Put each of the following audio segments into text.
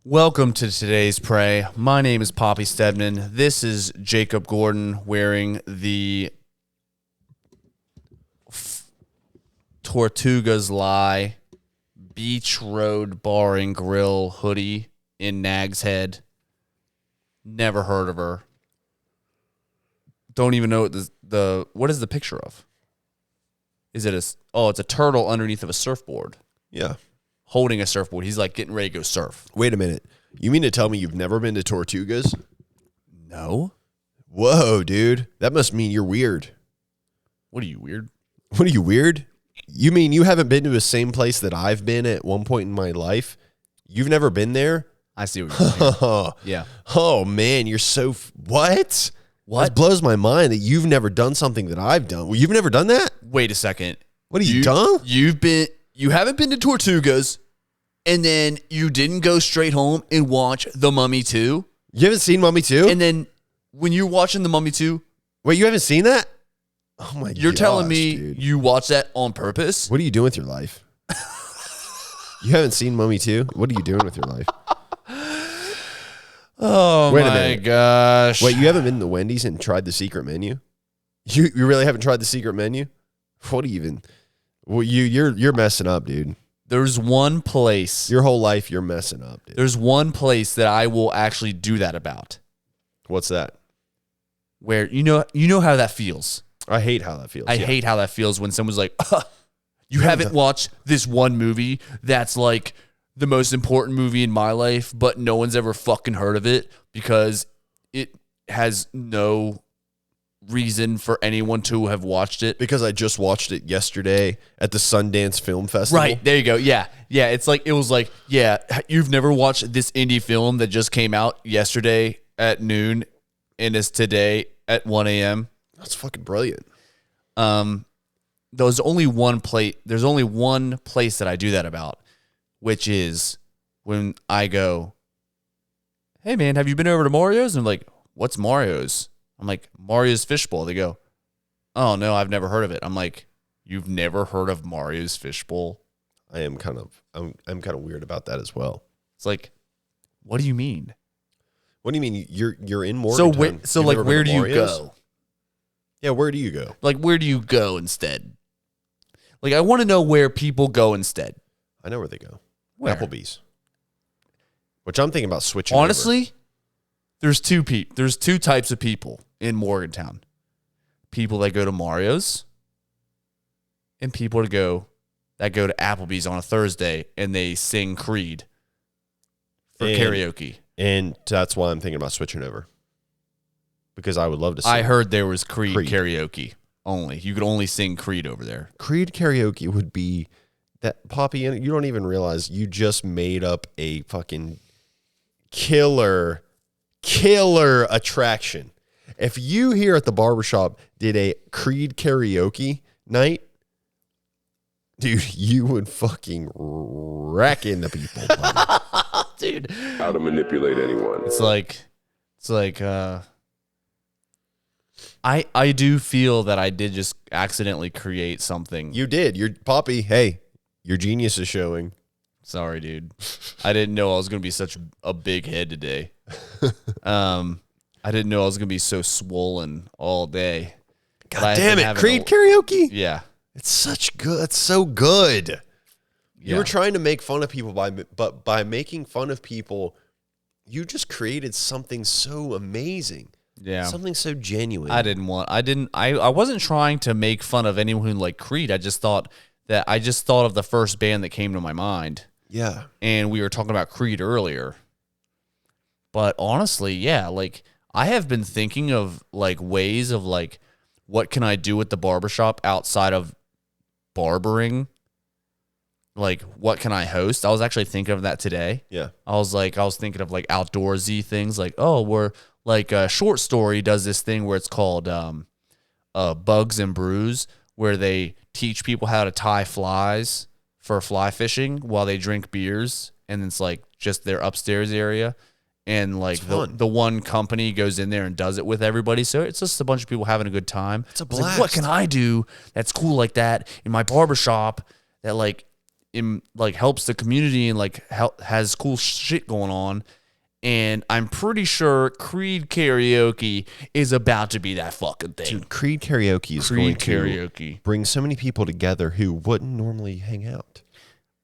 Welcome to today's Pray. My name is Poppy Stebnon. This is Jacob Gordon wearing the Tortuga's Lie Beach Road Bar and Grill hoodie in Nag's Head. Never heard of her. Don't even know what is the picture of? Is it it's a turtle underneath of a surfboard. Yeah. Holding a surfboard. He's like getting ready to go surf. Wait a minute. You mean to tell me you've never been to Tortugas? No. Whoa, dude. That must mean you're weird. What are you, weird? What are you, weird? You mean you haven't been to the same place that I've been at one point in my life? You've never been there? I see what you're saying. Yeah. Oh, man, you're so... What? What? That blows my mind that you've never done something that I've done. Well, you've never done that? Wait a second. What are you dumb? You haven't been to Tortugas, and then you didn't go straight home and watch The Mummy 2? You haven't seen Mummy 2? And then when you're watching The Mummy 2... Wait, you haven't seen that? Oh, my God. You're telling me dude. you watched that on purpose? What are you doing with your life? You haven't seen Mummy 2? What are you doing with your life? Oh, Wait a my minute. gosh. Wait, you haven't been to Wendy's and tried the secret menu? You really haven't tried the secret menu? What do you even... Well, you're messing up, dude. There's one place. Your whole life, you're messing up, dude. There's one place that I will actually do that about. What's that? Where you know how that feels. I hate how that feels. I hate how that feels when someone's like, you haven't watched this one movie that's like the most important movie in my life, but no one's ever fucking heard of it because it has no reason for anyone to have watched it. Because I just watched it yesterday at the Sundance Film Festival. Right, there you go. Yeah. It was like, you've never watched this indie film that just came out yesterday at noon and is today at 1 a.m. That's fucking brilliant. There's only one place that I do that about, which is when I go, hey man, have you been over to Mario's? And I'm like, what's Mario's? I'm like, Mario's Fishbowl. They go, oh no, I've never heard of it. I'm like, you've never heard of Mario's Fishbowl? I'm kind of weird about that as well. It's like, what do you mean? What do you mean you're in Morgantown? So like, where do you go? Yeah, where do you go? Like, where do you go instead? Like, I want to know where people go instead. I know where they go. Where? Applebee's. Which I'm thinking about switching. Honestly, there's two types of people in Morgantown. People that go to Mario's and people that go to Applebee's on a Thursday and they sing Creed for karaoke. And that's why I'm thinking about switching over. Because I would love to sing. I heard there was Creed karaoke only. You could only sing Creed over there. Creed karaoke would be that, Poppy, you don't even realize you just made up a fucking killer attraction. If you here at the barbershop did a Creed karaoke night, dude, you would fucking wreck in the people. Dude. How to manipulate anyone. It's like I do feel that I did just accidentally create something. You did. Your Poppy, hey, your genius is showing. Sorry, dude. I didn't know I was going to be such a big head today. I didn't know I was going to be so swollen all day. God damn it. Creed karaoke? Yeah. It's so good. Yeah. You were trying to make fun of people but by making fun of people, you just created something so amazing. Yeah. Something so genuine. I wasn't trying to make fun of anyone who liked Creed. I just thought of the first band that came to my mind. Yeah. And we were talking about Creed earlier. But honestly, yeah, like I have been thinking of like ways of like what can I do at the barbershop outside of barbering? Like what can I host? I was actually thinking of that today. Yeah. I was thinking of like outdoorsy things like, we're like Short Story does this thing where it's called Bugs and Brews, where they teach people how to tie flies for fly fishing while they drink beers, and it's like just their upstairs area, and like the one company goes in there and does it with everybody, so it's just a bunch of people having a good time. It's a blast. Like, what can I do that's cool like that in my barbershop that like like helps the community and like has cool shit going on. And I'm pretty sure Creed karaoke is about to be that fucking thing. Dude, Creed karaoke is going to bring so many people together who wouldn't normally hang out.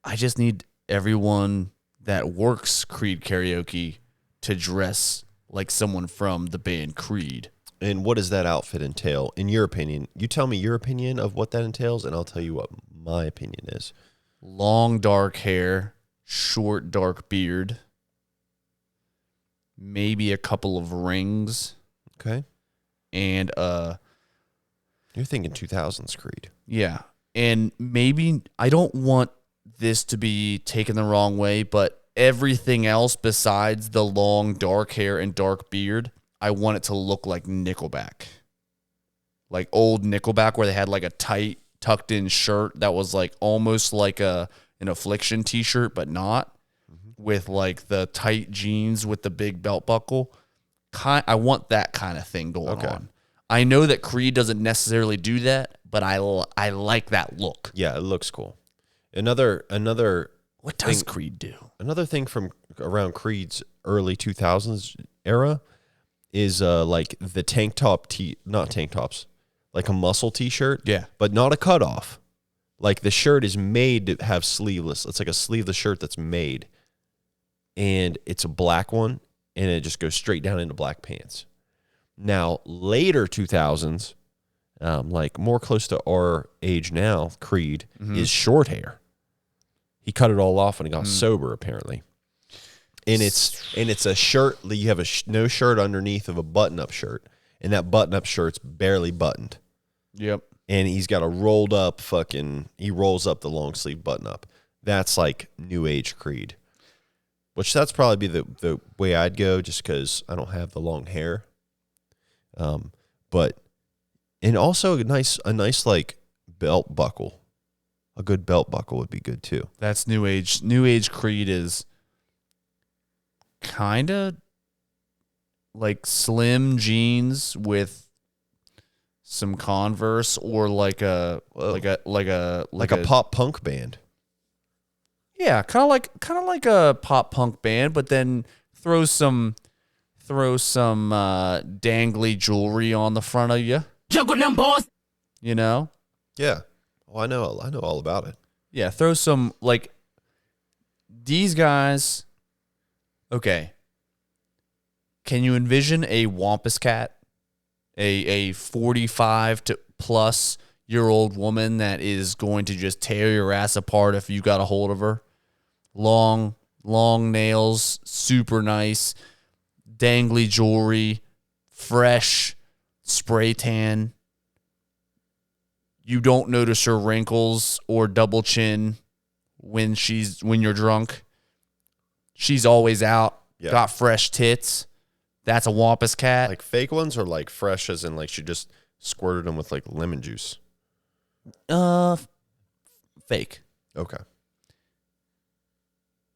I just need everyone that works Creed karaoke to dress like someone from the band Creed. And what does that outfit entail, in your opinion? You tell me your opinion of what that entails, and I'll tell you what my opinion is. Long dark hair, short dark beard, maybe a couple of rings. Okay. And you're thinking 2000s Creed. Yeah. And maybe I don't want this to be taken the wrong way, but everything else besides the long dark hair and dark beard, I want it to look like Nickelback. Like old Nickelback where they had like a tight tucked in shirt that was like almost like an Affliction t-shirt, but not, with like the tight jeans with the big belt buckle. I want that kind of thing going on. I know that Creed doesn't necessarily do that, but I like that look. Yeah, it looks cool. Another What does Creed do? Another thing from around Creed's early 2000s era is like the tank top not tank tops, like a muscle t-shirt. Yeah. But not a cutoff. Like the shirt is made to have sleeveless. It's like a sleeveless shirt that's made. And it's a black one, and it just goes straight down into black pants. Now, later 2000s, like more close to our age now, Creed is short hair. He cut it all off when he got sober, apparently. And it's a shirt. You have no shirt underneath of a button-up shirt, and that button-up shirt's barely buttoned. Yep. And he's got a rolled up he rolls up the long sleeve button-up. That's like new age Creed. Which that's probably be the way I'd go, just because I don't have the long hair. But and also a nice like belt buckle. A good belt buckle would be good too. That's new age. New age Creed is kind of like slim jeans with some Converse, or like a pop punk band. Yeah, kind of like a pop punk band, but then throw some dangly jewelry on the front of you. You know? Yeah. Oh, I know all about it. Yeah, throw some, like, these guys. Okay. Can you envision a Wompus cat? A 45 to plus year old woman that is going to just tear your ass apart if you got a hold of her. Long nails, super nice, dangly jewelry, fresh, spray tan. You don't notice her wrinkles or double chin when you're drunk. She's always out, got fresh tits. That's a Wompus cat. Like fake ones, or like fresh as in like she just squirted them with like lemon juice? Fake. Okay.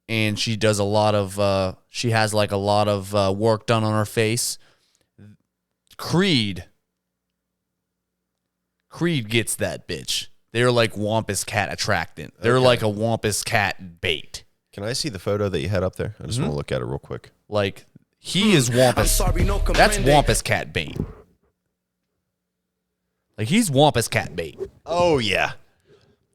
And she does a lot of she has like a lot of work done on her face. Creed gets that bitch. They're like Wompus cat attractant. They're like a Wompus cat bait. Can I see the photo that you had up there? I just want to look at it real quick. Like, he is Wompus. That's Wompus cat bait. Like, he's Wompus cat bait. Oh yeah.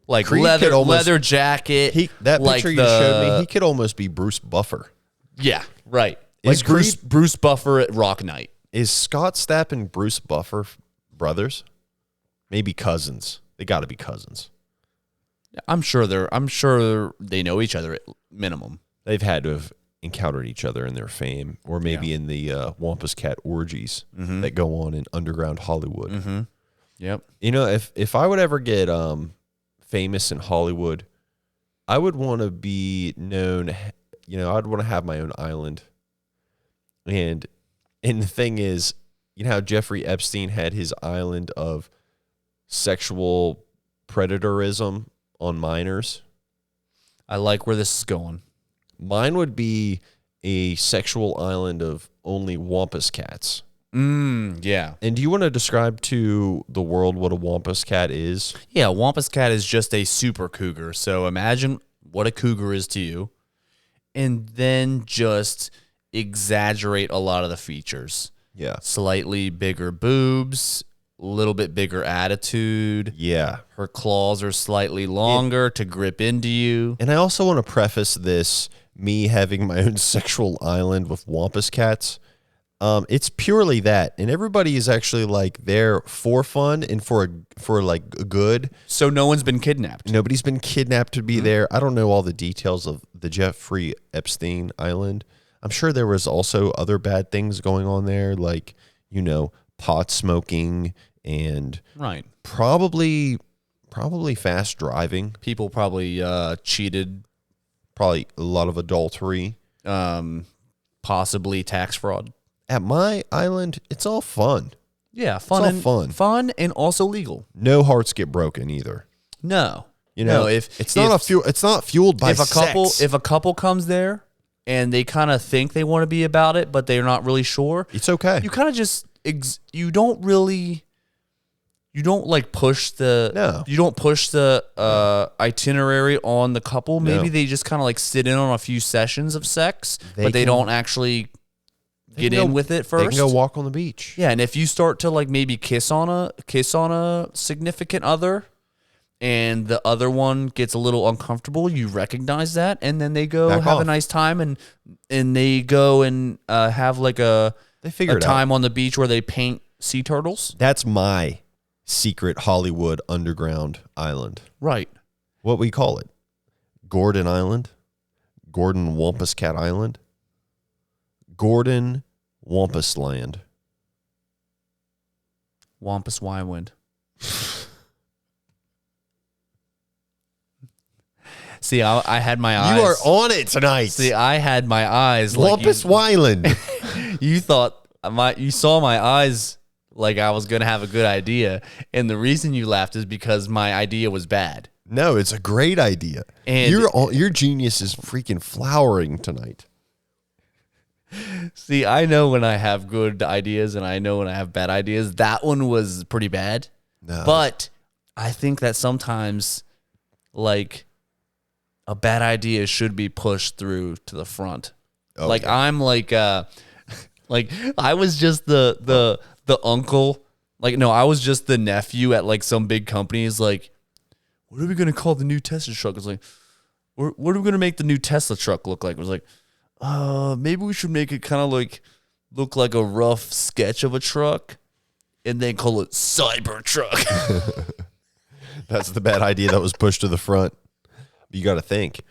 Like leather jacket. That like picture you showed me, he could almost be Bruce Buffer. Yeah, right. Is Like Bruce Buffer at Rock Night. Is Scott Stapp and Bruce Buffer brothers? Maybe cousins. They got to be cousins. I'm sure they know each other at minimum. They've had to have encountered each other in their fame, or maybe in the Wampus Cat orgies that go on in underground Hollywood. Mm-hmm. Yep. You know, if I would ever get famous in Hollywood, I would want to be known. You know, I'd want to have my own island. And the thing is, you know how Jeffrey Epstein had his island of sexual predatorism on minors? I like where this is going. Mine would be a sexual island of only Wampus cats. Yeah. And do you want to describe to the world what a Wampus cat is? Yeah, Wampus cat is just a super cougar. So imagine what a cougar is to you, and then just exaggerate a lot of the features. Yeah. Slightly bigger boobs, a little bit bigger attitude. Yeah. Her claws are slightly longer to grip into you. And I also want to preface this, me having my own sexual island with Wampus cats. It's purely that, and everybody is actually like there for fun and for like good. So no one's been kidnapped. Nobody's been kidnapped to be there. I don't know all the details of the Jeffrey Epstein Island. I'm sure there was also other bad things going on there, like, pot smoking and Right. probably fast driving. People probably cheated, Probably a lot of adultery. possibly tax fraud. At my island, it's all fun. Yeah, fun all and fun. fun and also legal. No hearts get broken either. No. No, if it's not it's not fueled by if a couple sex. if a couple comes there and they kind of think they want to be about it, but they're not really sure, It's okay. you kind of just you don't like push the you don't push the itinerary on the couple. Maybe they just kind of like sit in on a few sessions of sex, but they don't actually get in with it first. They can go walk on the beach. Yeah, and if you start to like maybe kiss on a significant other, and the other one gets a little uncomfortable, you recognize that, and then they go Back have off. a nice time, and they go and have like a figure it out. time on the beach where they paint sea turtles. That's my secret Hollywood underground island. Right. What we call it? Gordon Island? Gordon Wampus Cat Island? Gordon Wampus Land. Wampus Wyland. See, I had my eyes. You are on it tonight. See, I had my eyes. Wampus Wyland. You thought you saw my eyes like I was gonna have a good idea, and the reason you laughed is because my idea was bad. No, it's a great idea. And your genius is freaking flowering tonight. see, I know when I have good ideas and I know when I have bad ideas. That one was pretty bad. No. But I think that sometimes, like, a bad idea should be pushed through to the front. Okay. Like I'm like I was just the uncle. Like, no, I was just the nephew at like some big companies. Like, what are we gonna call the new Tesla truck? It's like, what are we gonna make the new Tesla truck look like? It was like, maybe we should make it kind of like look like a rough sketch of a truck, and then call it Cybertruck. That's the bad idea that was pushed to the front. You got to think.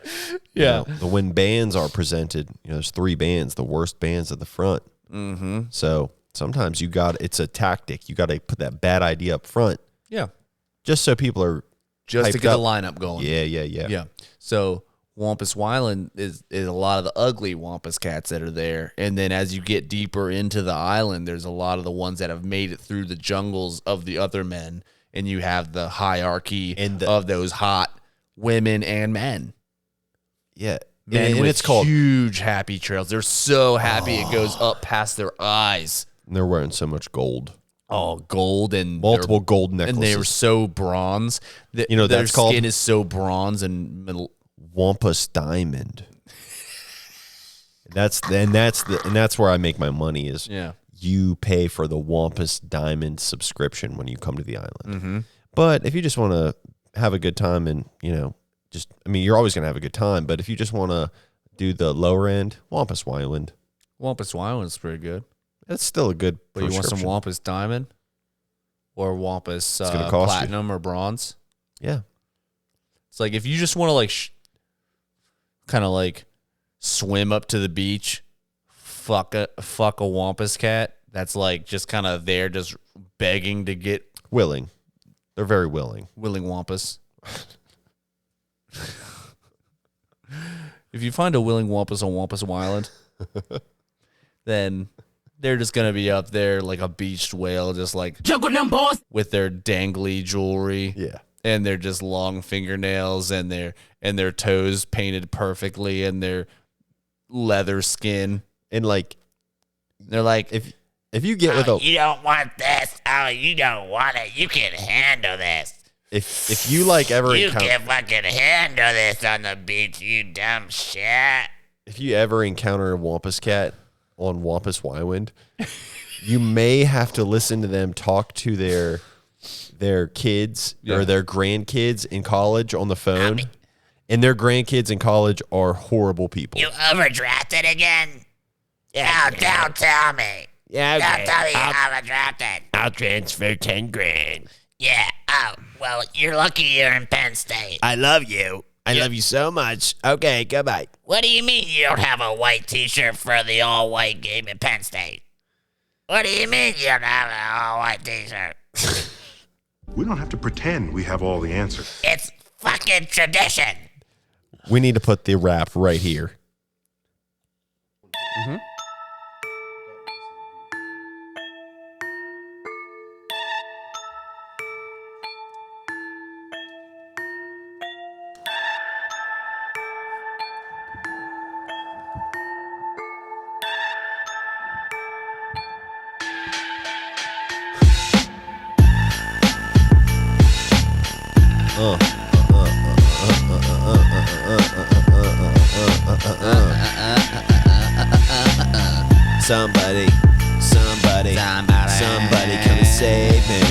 Yeah. When bands are presented, there's 3 bands, the worst bands at the front. Mm-hmm. So sometimes it's a tactic. You got to put that bad idea up front. Yeah. Just so people are Just to hyped get up. the lineup going. Yeah. Yeah. So Wampus Wyland is a lot of the ugly Wampus cats that are there. And then as you get deeper into the island, there's a lot of the ones that have made it through the jungles of the other men. And you have the hierarchy of those hot women and men. Yeah. Men and with it's called. huge happy trails. They're so happy it goes up past their eyes. And they're wearing so much gold. Oh, gold and Multiple gold necklaces. And they were so bronze. Their that's called skin is so bronze and Wampus Diamond. That's where I make my money is. Yeah. You pay for the Wampus Diamond subscription when you come to the island. Mm-hmm. But if you just want to have a good time and, you're always going to have a good time. But if you just want to do the lower end, Wampus Wyland. Wampus Wyland is pretty good. That's still a good But you want some prescription. Wampus Diamond or Wampus gonna cost Platinum or Bronze? Yeah. It's like if you just want to like kind of like swim up to the beach, fuck a Wampus cat that's like just kind of there just begging to get Willing. They're very willing. willing Wampus. If you find a willing Wampus on Wampus Wyland, then they're just gonna be up there like a beached whale, just like with their dangly jewelry. Yeah. And they're just long fingernails and their toes painted perfectly and their leather skin. And like They're like, If you get with a, You don't want this. Oh, you don't want it. You can handle this. if you like ever You encounter, can fucking handle this on the beach, you dumb shit. if you ever encounter a Wampus cat on Wampus Wyland, you may have to listen to them talk to their kids or their grandkids in college on the phone. And their grandkids in college are horrible people. You overdrafted again? Yeah, don't tell me. Yeah, okay. Don't tell me you overdrafted. I'll transfer 10 grand. Yeah, oh, well, you're lucky you're in Penn State. I love you. I love you so much. Okay, goodbye. What do you mean you don't have a white t-shirt for the all-white game at Penn State? What do you mean you don't have an all-white t-shirt? We don't have to pretend we have all the answers. It's fucking tradition. We need to put the rap right here. Somebody come and save me.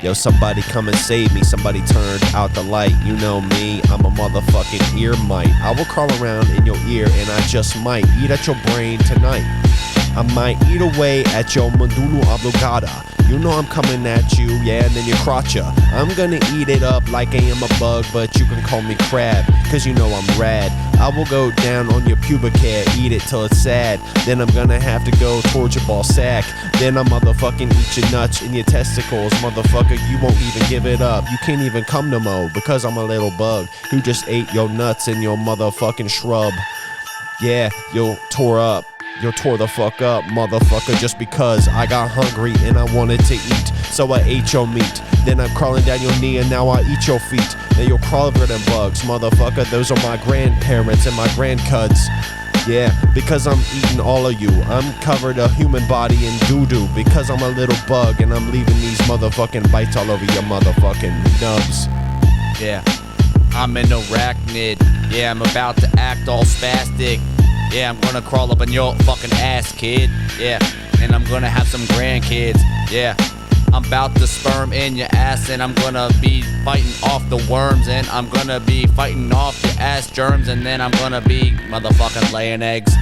Yo, somebody come and save me. Somebody turned out the light. You know me, I'm a motherfucking ear mite. I will crawl around in your ear and I just might eat at your brain tonight. I might eat away at your medulla oblongata. You know I'm coming at you, yeah, and then your crotcha. I'm gonna eat it up like I am a bug, but you can call me crab, cause you know I'm rad. I will go down on your pubic hair, eat it till it's sad. Then I'm gonna have to go towards your ball sack. Then I motherfucking eat your nuts and your testicles. Motherfucker, you won't even give it up. You can't even come no more, because I'm a little bug who just ate your nuts and your motherfucking shrub. Yeah, you tore up. You tore the fuck up, motherfucker, just because I got hungry and I wanted to eat. So I ate your meat. Then I'm crawling down your knee and now I eat your feet. Now you'll crawl over them bugs, motherfucker. Those are my grandparents and my grandcuds. Yeah, because I'm eating all of you. I'm covered a human body in doo-doo because I'm a little bug and I'm leaving these motherfucking bites all over your motherfucking nubs. Yeah, I'm an arachnid. Yeah, I'm about to act all spastic. Yeah, I'm gonna crawl up on your fucking ass, kid. Yeah, and I'm gonna have some grandkids. Yeah, I'm about to sperm in your ass, and I'm gonna be fighting off the worms, and I'm gonna be fighting off your ass germs, and then I'm gonna be motherfucking laying eggs.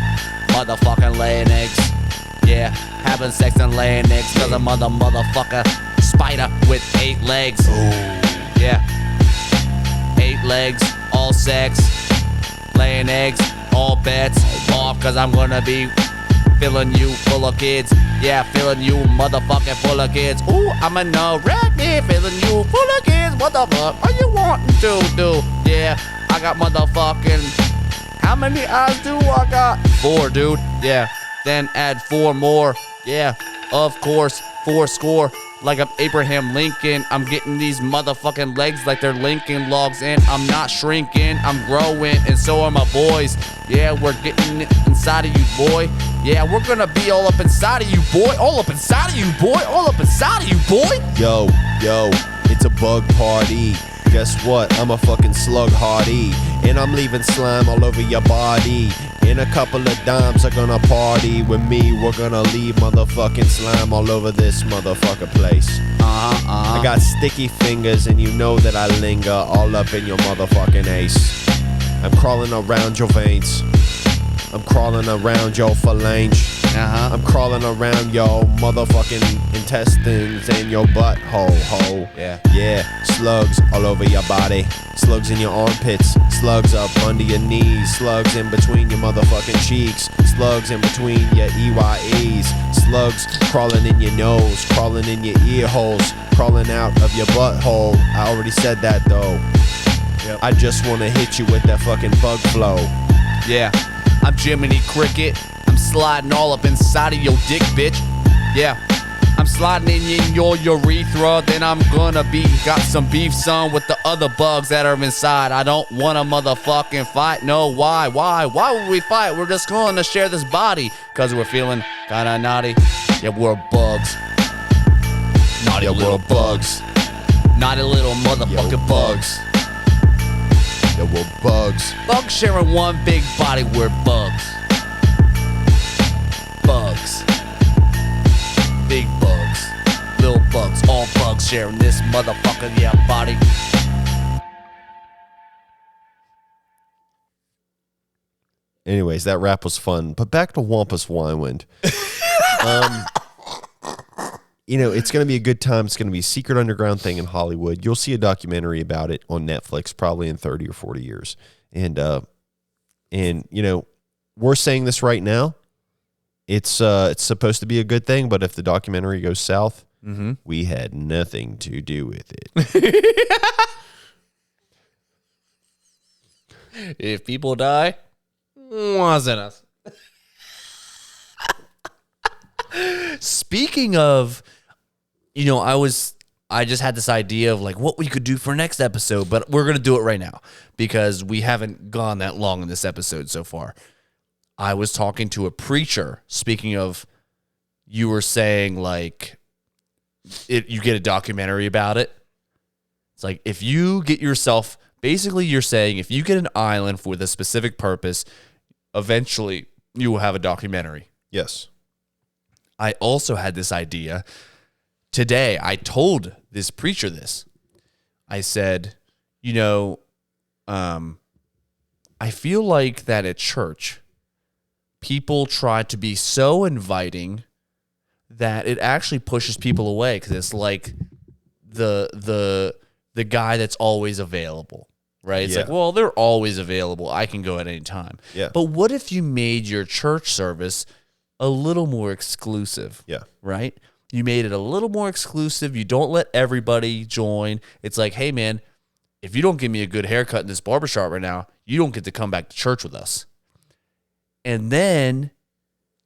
Motherfucking laying eggs. Yeah, having sex and laying eggs, cause I'm a motherfucker spider with 8 legs. Ooh. Yeah, 8 legs, all sex, laying eggs. All bets off, cause I'm gonna be filling you full of kids. Yeah, filling you motherfucking full of kids. Ooh, I'm an arachnid, filling you full of kids. What the fuck are you wanting to do? Yeah, I got motherfucking. How many eyes do I got? 4, dude. Yeah, then add 4 more. Yeah, of course, 4 score. Like I'm Abraham Lincoln, I'm getting these motherfucking legs like they're Lincoln logs, and I'm not shrinking, I'm growing, and so are my boys. Yeah, we're getting it inside of you, boy. Yeah, we're gonna be all up inside of you, boy. All up inside of you, boy. All up inside of you, boy. Yo, it's a bug party. Guess what? I'm a fucking slug hardy, and I'm leaving slime all over your body. And a couple of dimes are gonna party with me. We're gonna leave motherfucking slime all over this motherfucker place. I got sticky fingers, and you know that I linger all up in your motherfucking ace. I'm crawling around your veins. I'm crawling around your phalange. I'm crawling around your motherfucking intestines and your butthole, ho. Yeah, slugs all over your body. Slugs in your armpits. Slugs up under your knees. Slugs in between your motherfucking cheeks. Slugs in between your EYEs. Slugs crawling in your nose. Crawling in your ear holes. Crawling out of your butthole. I already said that though. Yep. I just wanna hit you with that fucking bug flow. Yeah, I'm Jiminy Cricket. I'm sliding all up inside of your dick, bitch. Yeah, I'm sliding in your urethra, then I'm gonna be got some beef, son, with the other bugs that are inside. I don't want a motherfucking fight. No, why? Why would we fight? We're just going to share this body because we're feeling kind of naughty. Yeah, we're bugs. Naughty little bugs. Naughty little motherfucking bugs. Yeah, we're bugs. Bugs sharing one big body. We're bugs. Bugs. Big bugs. Little bugs. All bugs sharing this motherfucker, yeah, body. Anyways, that rap was fun. But back to Wompus Wyland. It's going to be a good time. It's going to be a secret underground thing in Hollywood. You'll see a documentary about it on Netflix probably in 30 or 40 years. And we're saying this right now. It's supposed to be a good thing, but if the documentary goes south, we had nothing to do with it. If people die, wasn't us. Speaking of, I just had this idea of like what we could do for next episode, but we're going to do it right now because we haven't gone that long in this episode so far. I was talking to a preacher. Speaking of, you were saying like you get a documentary about it. It's like if you get yourself, basically you're saying if you get an island with a specific purpose, eventually you will have a documentary. Yes. I also had this idea today. I told this preacher this. I said, I feel like that at church, people try to be so inviting that it actually pushes people away because it's like the guy that's always available, right? It's like, well, they're always available. I can go at any time. Yeah. But what if you made your church service a little more exclusive? Yeah. Right? You made it a little more exclusive. You don't let everybody join. It's like, hey, man, if you don't give me a good haircut in this barbershop right now, you don't get to come back to church with us. And then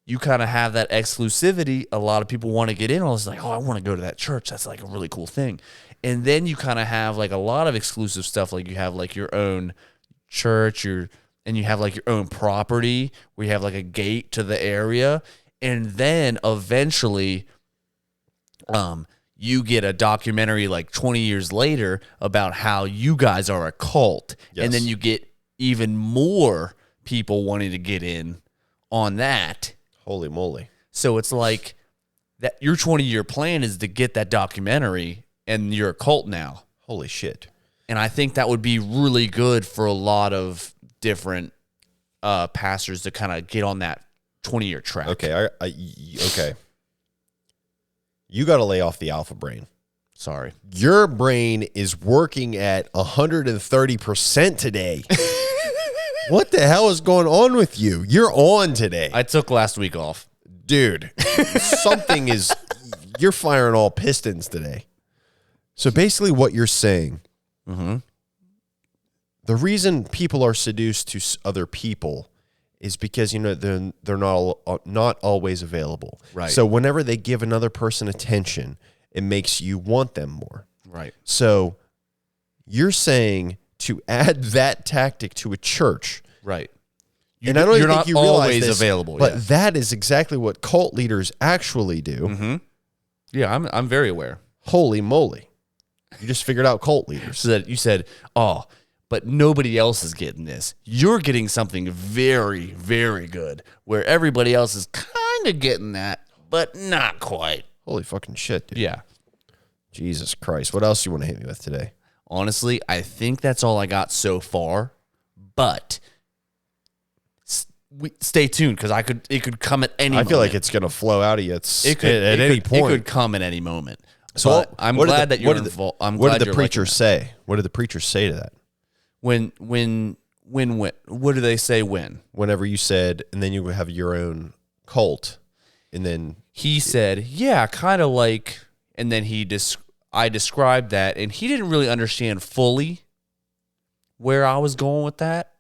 you kind of have that exclusivity. A lot of people want to get in. It's like, oh, I want to go to that church. That's like a really cool thing. And then you kind of have like a lot of exclusive stuff. Like you have like your own church, and you have like your own property where you have like a gate to the area. And then eventually you get a documentary like 20 years later about how you guys are a cult. Yes. And then you get even more people wanting to get in on that. Holy moly. So it's like that your 20-year plan is to get that documentary and you're a cult now. Holy shit. And I think that would be really good for a lot of different pastors to kind of get on that 20-year track. Okay. Okay. You got to lay off the alpha brain. Sorry. Your brain is working at 130% today. What the hell is going on with you? You're on today. I took last week off. Dude, you're firing all pistons today. So basically what you're saying, the reason people are seduced to other people is because, they're not always available. Right. So whenever they give another person attention, it makes you want them more. Right. So you're saying to add that tactic to a church. Right. And I don't even you're think not you realize always this, available. but yeah. that is exactly what cult leaders actually do. Mm-hmm. Yeah, I'm very aware. Holy moly. You just figured out cult leaders. So that you said, oh, but nobody else is getting this. You're getting something very, very good where everybody else is kind of getting that, but not quite. Holy fucking shit, dude. Yeah. Jesus Christ. What else do you want to hit me with today? Honestly, I think that's all I got so far, but stay tuned because it could come at any moment. I feel like it's going to flow out of you at any point. It could come at any moment. So But I'm glad that you're involved. What did the preacher say? What did the preacher say to that? When, what do they say when? Whenever you said, and then you would have your own cult, and then He said, yeah, kind of like, and then I described that, and he didn't really understand fully where I was going with that.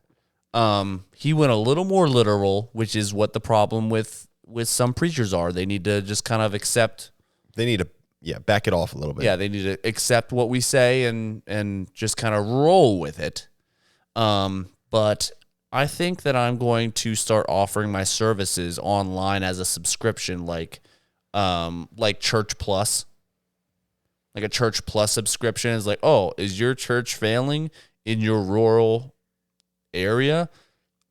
He went a little more literal, which is what the problem with some preachers are. They need to just kind of accept They need to back it off a little bit. Yeah, they need to accept what we say and just kind of roll with it. But I think that I'm going to start offering my services online as a subscription, like Church Plus. Like a Church Plus subscription is like, oh, is your church failing in your rural area?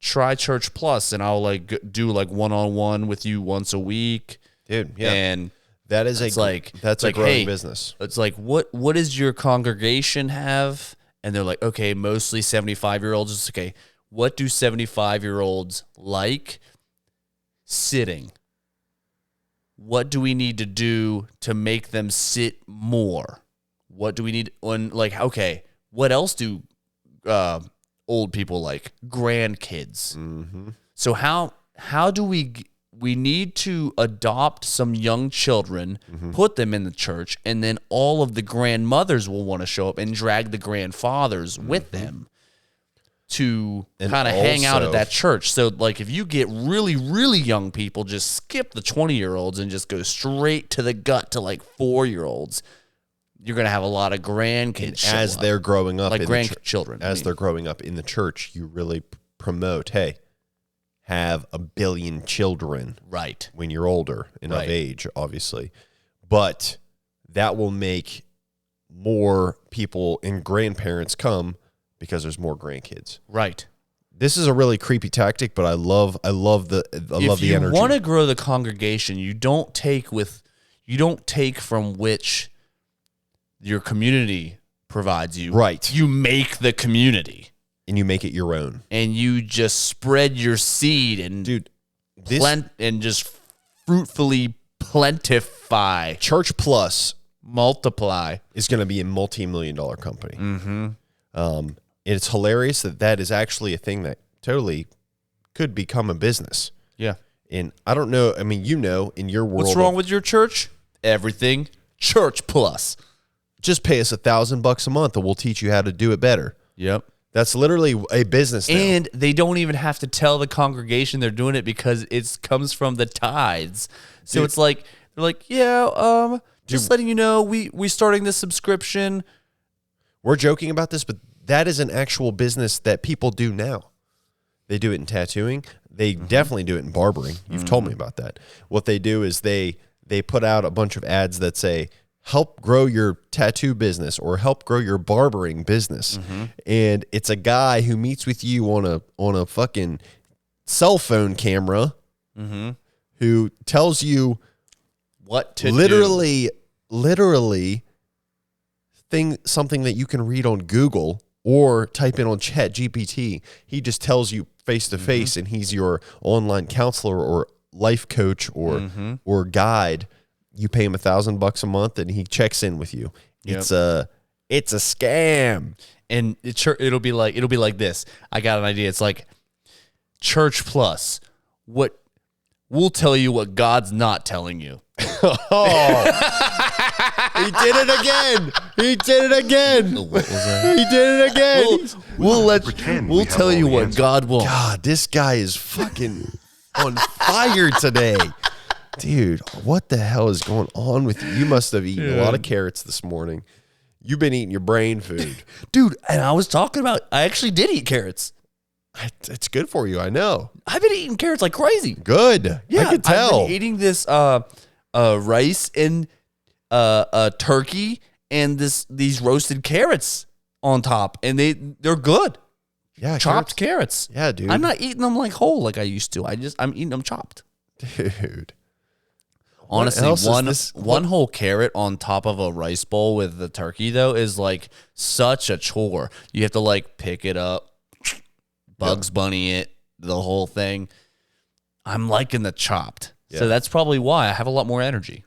Try Church Plus, and I'll do like one-on-one with you once a week. Dude, yeah. And that's a growing hey, business. It's like, what does your congregation have? And they're like, okay, mostly 75-year-olds. It's okay. What do 75-year-olds like? Sitting. What do we need to do to make them sit more? What do we need okay, what else do old people like? Grandkids. Mm-hmm. So how do we need to adopt some young children, put them in the church, and then all of the grandmothers will want to show up and drag the grandfathers with them to kind of hang out at that church. So like if you get really, really young people, just skip the 20-year-olds and just go straight to the gut to like 4-year-olds, you're going to have a lot of grandkids as they're growing up, like grandchildren. As they're growing up in the church, you really promote, hey, have a billion children right when you're older and of age, obviously. But that will make more people and grandparents come because there's more grandkids. Right. This is a really creepy tactic, but I love the energy. If you want to grow the congregation, you don't take from which your community provides you. Right. You make the community. And you make it your own. And you just spread your seed and and just fruitfully plentify. Church Plus multiply is going to be a multi-million-dollar company. Mm-hmm. It's hilarious that is actually a thing that totally could become a business. Yeah. And I don't know. I mean, in your world, what's wrong with your church? Everything. Church Plus. Just pay us $1,000 a month, and we'll teach you how to do it better. Yep. That's literally a business now. And they don't even have to tell the congregation they're doing it because it comes from the tithes. So it's like, they're like, yeah, just letting you know, we starting this subscription. We're joking about this, but that is an actual business that people do now. They do it in tattooing. They definitely do it in barbering. You've told me about that. What they do is they put out a bunch of ads that say, help grow your tattoo business or help grow your barbering business. And it's a guy who meets with you on a fucking cell phone camera who tells you what to literally something that you can read on Google or type in on Chat GPT. He just tells you face to face, and he's your online counselor or life coach or guide. You pay him $1,000 a month, and he checks in with you. Yep. It's a scam, and it'll be like this. I got an idea. It's like Church Plus. What we'll tell you what God's not telling you. Oh, he did it again. He did it again. What was that? He did it again. We'll tell you what God won't. God, this guy is fucking on fire today. Dude, what the hell is going on with you? You must have eaten a lot of carrots this morning. You've been eating your brain food. Dude, and I actually did eat carrots. It's good for you, I know. I've been eating carrots like crazy. Good. Yeah, I could tell. I've been eating this rice and turkey and these roasted carrots on top, and they're good. Yeah, chopped carrots. Yeah, dude. I'm not eating them like whole like I used to. I'm eating them chopped. Dude. Honestly, one whole carrot on top of a rice bowl with the turkey though is like such a chore. You have to like pick it up, Bugs Bunny it, the whole thing. I'm liking the chopped. Yeah. So that's probably why I have a lot more energy.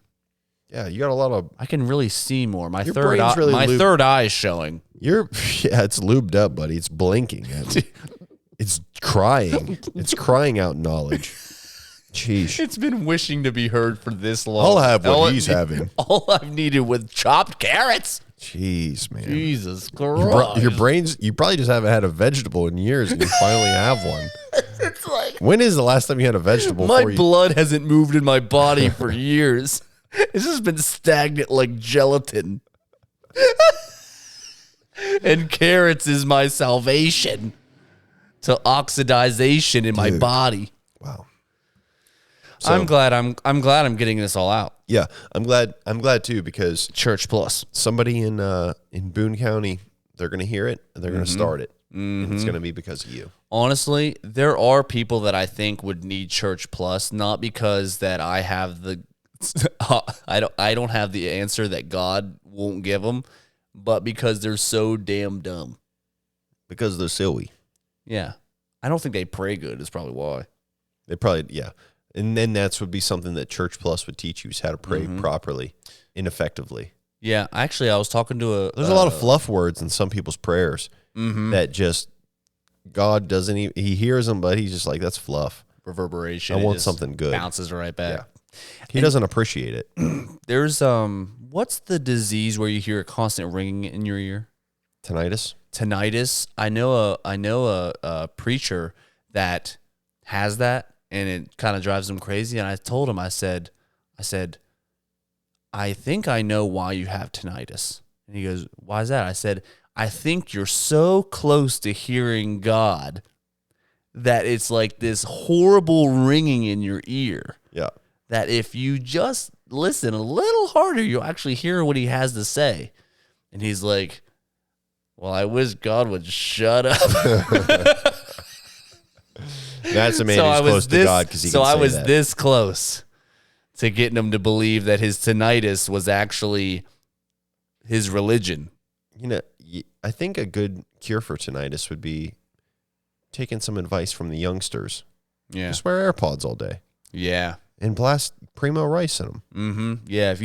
Yeah, you got a lot of. I can really see more. My Your third eye, really third eye is showing. It's lubed up, buddy. It's blinking at me. It's crying. It's crying out knowledge. Sheesh. It's been wishing to be heard for this long. I'll have what he's having. All I've needed with chopped carrots. Jeez, man. Jesus Christ. Your brains, you probably just haven't had a vegetable in years and you finally have one. It's like, when is the last time you had a vegetable? My blood hasn't moved in my body for years. It's just been stagnant like gelatin. And carrots is my salvation to oxidization in my body. Wow. I'm glad I'm getting this all out. Yeah, I'm glad too, because Church Plus. somebody in Boone County, they're going to hear it and they're going to start it. And it's going to be because of you. Honestly, there are people that I think would need Church Plus, not because that I have the I don't have the answer that God won't give them, but because they're so damn dumb. Because they're silly. Yeah. I don't think they pray good is probably why. They probably, yeah. And then that's would be something that Church Plus would teach you, is how to pray properly and effectively. Yeah, actually, I was talking to There's a lot of fluff words in some people's prayers that just, God doesn't even, he hears them, but he's just like, that's fluff. reverberation. I It want just something good. Bounces right back. Yeah. He doesn't appreciate it. There's what's the disease where you hear a constant ringing in your ear? Tinnitus? Tinnitus. I know a preacher that has that, and it kind of drives him crazy. And I told him, I said, I think I know why you have tinnitus. And he goes, why is that? I said, I think you're so close to hearing God that it's like this horrible ringing in your ear. Yeah. That if you just listen a little harder, you'll actually hear what he has to say. And he's like, well, I wish God would shut up. That's a man who's close to God, because he can say I was that. this close to getting him to believe that his tinnitus was actually his religion. You know, I think a good cure for tinnitus would be taking some advice from the youngsters. Yeah. Just wear AirPods all day Yeah. and blast Primo Rice in them. Mm-hmm. Yeah. If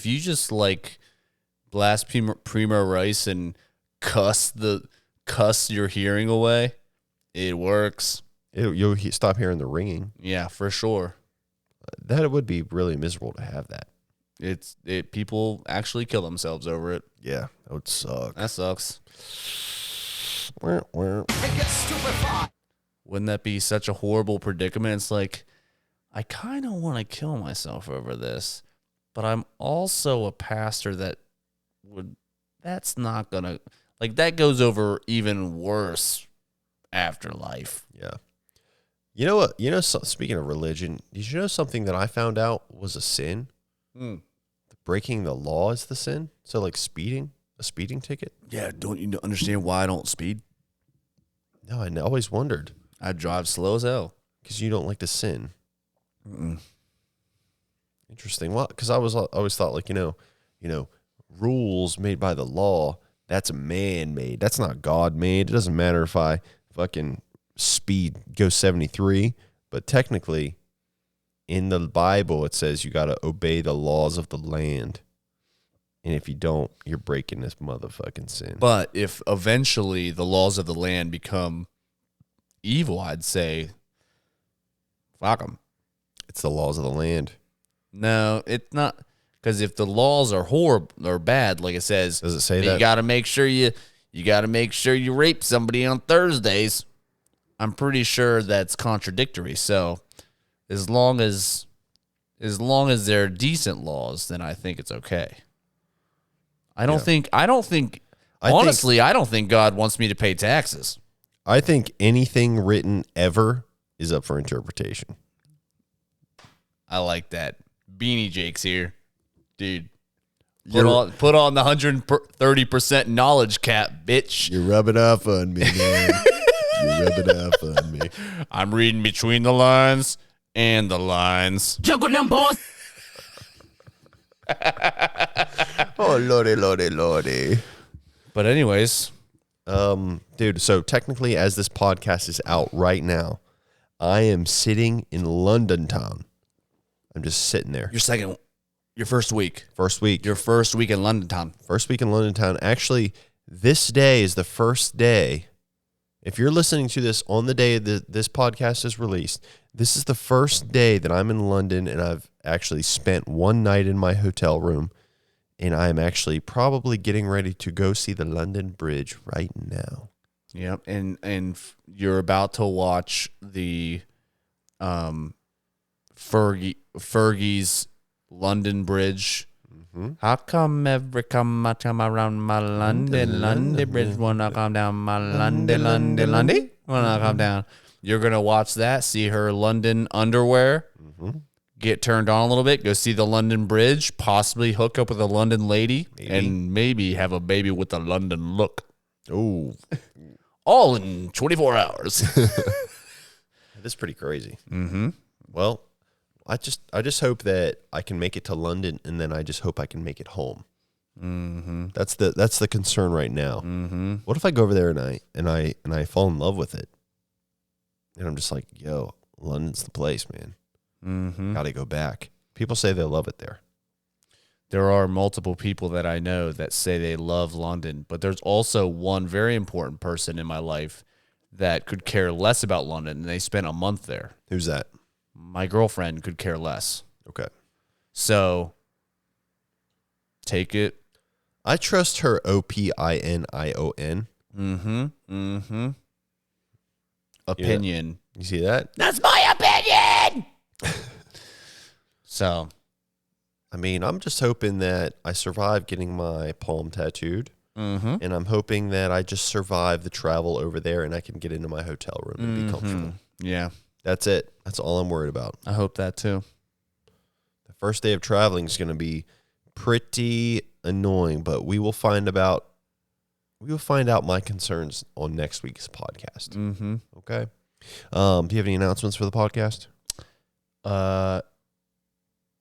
you just like blast Primo Rice and cuss your hearing away, it works. You'll stop hearing the ringing. Yeah, for sure. That would be really miserable to have that. People actually kill themselves over it. Yeah, that would suck. That sucks. Wah, wah. Wouldn't that be such a horrible predicament? It's like, I kind of want to kill myself over this, but I'm also a pastor that's not going to, like, that goes over even worse afterlife. Yeah. You know what? Speaking of religion, did you know something that I found out was a sin? Breaking the law is the sin. So like speeding, a speeding ticket. Yeah, don't you understand why I don't speed? No, I always wondered, I drive slow as hell. because you don't like to sin. Interesting. Well, because I always thought, like, rules made by the law, that's man-made. That's not God-made. It doesn't matter if I fucking go 73, but technically in the Bible it says you got to obey the laws of the land, and if you don't, you're breaking this motherfucking sin. But if eventually the laws of the land become evil, I'd say, fuck them. It's the laws of the land. No, it's not. Because if the laws are horrible or bad, like it says, Does it say that? You got to make sure you rape somebody on Thursdays. I'm pretty sure that's contradictory. So, as long as they're decent laws, then I think it's okay. I don't think I don't think God wants me to pay taxes. I think anything written ever is up for interpretation. I like that. Beanie Jake's here. Dude. Put on the 130% knowledge cap, bitch. You're rubbing off on me, man. You're rubbing off on me. I'm reading between the lines and the lines. Juggle them boys. Oh, lordy, lordy, lordy. But anyways, Dude, so technically, as this podcast is out right now, I am sitting in London town. I'm just sitting there. your first week. First week. Your first week in London town. First week in London town. Actually, this day is the first day. If you're listening to this on the day that this podcast is released, this is the first day that I'm in London, and I've actually spent one night in my hotel room, and I'm actually probably getting ready to go see the London Bridge right now. Yep, and you're about to watch the Fergie's London Bridge. How come every time I come around my London Bridge when I come down my London when I come down? You're going to watch that, see her London underwear, get turned on a little bit, go see the London Bridge, possibly hook up with a London lady, and maybe have a baby with a London look. Oh, All in 24 hours. that's pretty crazy. Well, I just hope that I can make it to London, and then I just hope I can make it home. That's the concern right now. What if I go over there and I fall in love with it, and I'm just like, yo, London's the place, man. Got to go back. People say they love it there. There are multiple people that I know that say they love London, but there's also one very important person in my life that could care less about London, and they spent a month there. Who's that? My girlfriend could care less. Okay. So take it. I trust her opinion. Opinion. You see that? That's my opinion. So, I mean, I'm just hoping that I survive getting my palm tattooed. And I'm hoping that I just survive the travel over there and I can get into my hotel room and be comfortable. yeah, That's it. That's all I'm worried about. I hope that too. The first day of traveling is going to be pretty annoying, but we will find out my concerns on next week's podcast. Okay. Do you have any announcements for the podcast?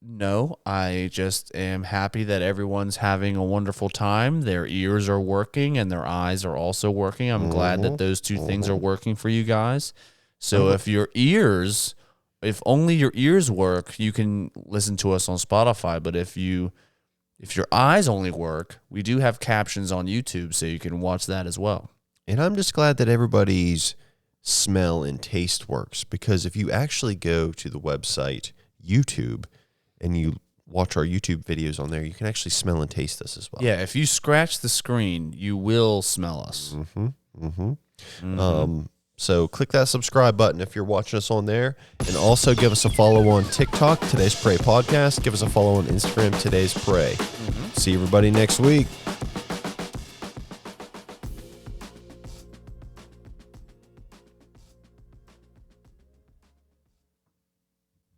No, I just am happy that everyone's having a wonderful time. Their ears are working and their eyes are also working. I'm glad that those two things are working for you guys. So if only your ears work, you can listen to us on Spotify. But if your eyes only work, we do have captions on YouTube, so you can watch that as well. And I'm just glad that everybody's smell and taste works, because if you actually go to the website YouTube and you watch our YouTube videos on there, you can actually smell and taste us as well. Yeah, if you scratch the screen, you will smell us. So click that subscribe button if you're watching us on there. And also give us a follow on TikTok, Today's Pray Podcast. Give us a follow on Instagram, Today's Pray. See everybody next week.